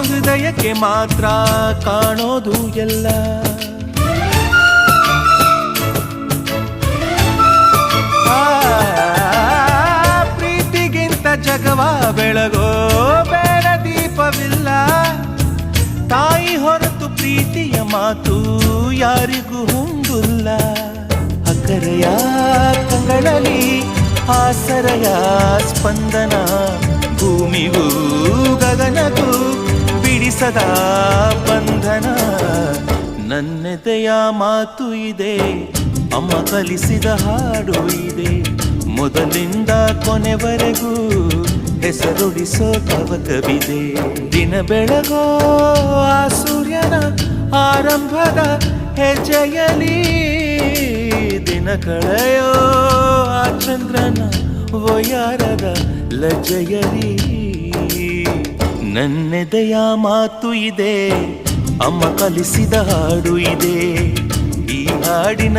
ಹೃದಯಕ್ಕೆ ಮಾತ್ರ ಕಾಣೋದು ಎಲ್ಲ. ಪ್ರೀತಿಗಿಂತ ಜಗವ ಬೆಳಗೋ ಬೇಡ ದೀಪವಿಲ್ಲ. ತಾಯಿ ಹೊರತು ಪ್ರೀತಿಯ ಮಾತು ಯಾರಿಗೂ ಹೊಂದಿಲ್ಲ. ಅಕ್ಕರೆಯ ಕಂಗಳಲ್ಲಿ ಆಸರೆಯ ಸ್ಪಂದನ, ಭೂಮಿಗೂ ಗಗನಗೂ ಬಿಡಿಸದ ಬಂಧನ. ನನ್ನೆದೆಯ ಮಾತು ಇದೆ, ಅಮ್ಮ ಕಲಿಸಿದ ಹಾಡು ಇದೆ. ಮೊದಲಿಂದ ಕೊನೆವರೆಗೂ ಹೆಸರುಡಿಸೋ ತವಕವಿದೆ. ದಿನ ಬೆಳಗೋ ಆ ಸೂರ್ಯನ ಆರಂಭದ ಹೆಜ್ಜೆಯಲಿ, ದಿನ ಕಳೆಯೋ ಆ ಚಂದ್ರನ ವಯಾರದ ಲಜ್ಜೆಯಲಿ. ನನ್ನೆದೆಯ ಮಾತು ಇದೆ, ಅಮ್ಮ ಕಲಿಸಿದ ಹಾಡು ಇದೆ. ಈ ಹಾಡಿನ